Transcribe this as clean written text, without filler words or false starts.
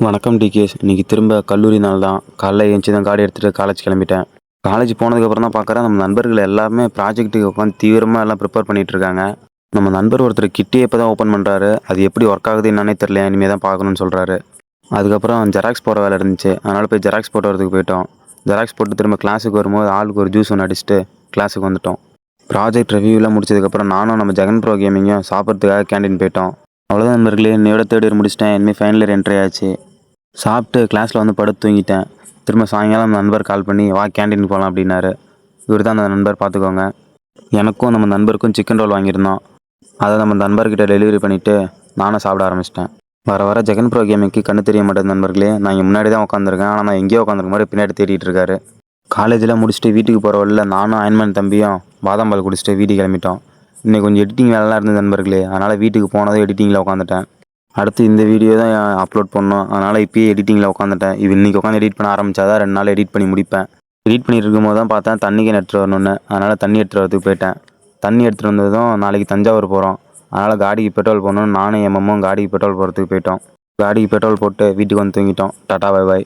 வணக்கம் டிகேஷ். இன்றைக்கி திரும்ப கல்லூரி நாள் தான். காலைல எழுந்துச்சி தான் காடி எடுத்துகிட்டு காலேஜ் கிளம்பிட்டேன். காலேஜ் போனதுக்கப்புறம் தான் பார்க்குறேன், நம்ம நண்பர்கள் எல்லாருமே ப்ராஜெக்ட்டுக்கு உட்காந்து தீவிரமாக எல்லாம் ப்ரிப்பேர் பண்ணிகிட்ருக்காங்க. நம்ம நண்பர் ஒருத்தர் கிட்டே இப்போ தான் ஓப்பன் பண்ணுறாரு. அது எப்படி ஒர்க் ஆகுது என்னன்னே தெரியல, இனிமேல் தான் பார்க்கணுன்னு சொல்கிறாரு. அதுக்கப்புறம் ஜெராக்ஸ் போட வேலை இருந்துச்சு, அதனால் போய் ஜெராக்ஸ் போட்டு வரதுக்கு போயிட்டோம். ஜெராக்ஸ் போட்டு திரும்ப கிளாஸுக்கு வரும்போது ஆளுக்கு ஒரு ஜூஸ் ஒன்று அடிச்சுட்டு கிளாஸுக்கு வந்துட்டோம். ப்ராஜெக்ட் ரிவ்யூலாம் முடிச்சதுக்கப்புறம் நானும் நம்ம ஜெகன் ப்ரோ கேமிங்கும் சாப்பிட்றதுக்காக கேண்டீன் போயிட்டோம். அவ்வளோதான் நண்பர்களே, இன்னையோட தேர்ட் இயர் முடிச்சிட்டேன். இனிமேல் ஃபைனல் இயர் என்ட்ரி ஆச்சு. சாப்பிட்டு கிளாஸில் வந்து படுத்து தூங்கிட்டேன். திரும்ப சாயங்காலம் நண்பர் கால் பண்ணி வா கேண்டீனுக்கு போகலாம் அப்படின்னாரு. இவர் தான் அந்த நண்பர், பார்த்துக்கோங்க. எனக்கும் நம்ம நண்பருக்கும் சிக்கன் ரோல் வாங்கியிருந்தோம். அதை நம்ம நண்பர்கிட்ட டெலிவரி பண்ணிவிட்டு நானும் சாப்பிட ஆரம்பிச்சிட்டேன். வர வர ஜெகன் ப்ரோ கேமிங்க்கு கண்ணு தெரிய மாட்டேது நண்பர்களே. நான் இங்கே முன்னாடி தான் உட்காந்துருக்கேன், ஆனால் நான் எங்கேயோ உட்காந்துருக்க மாதிரி பின்னாடி தேடிட்டு இருக்காரு. காலேஜில் முடிச்சுட்டு வீட்டுக்கு போகிற வழியில் நானும் அயன்மேன் தம்பியும் பாதாம் பால் குடிச்சிட்டு வீட்டுக்கு கிளம்பிட்டோம். இன்றைக்கி கொஞ்சம் எடிட்டிங் வேலைலாம் இருந்தது நண்பர்களே, அதனால் வீட்டுக்கு போனதும் எடிட்டிங்கில் உட்காந்துட்டேன். அடுத்து இந்த வீடியோ தான் அப்லோட் பண்ணோம், அதனால் இப்போயே எடிட்டிங்கில் உட்காந்துட்டேன். இன்றைக்கி உட்காந்து எடிட் பண்ண ஆரம்பித்தா தான் 2 நாள் எடிட் பண்ணி முடிப்பேன். எடிட் பண்ணிட்டு இருக்கும்போது தான் பார்த்தேன் தண்ணிக்கு எடுத்துகிட்டு வரணுன்னு, அதனால் தண்ணி எடுத்துகிட்டு வரதுக்கு போயிட்டேன். தண்ணி எடுத்துகிட்டு வந்ததும் நாளைக்கு தஞ்சாவூர் போகிறோம், அதனால் காடிக்கு பெட்ரோல் போடணுன்னு நானும் என் மம்மும் காடிக்கு பெட்ரோல் போடுறதுக்கு போயிட்டோம். காடிக்கு பெட்ரோல் போட்டு வீட்டுக்கு வந்து தூங்கிட்டோம். Tata bye bye.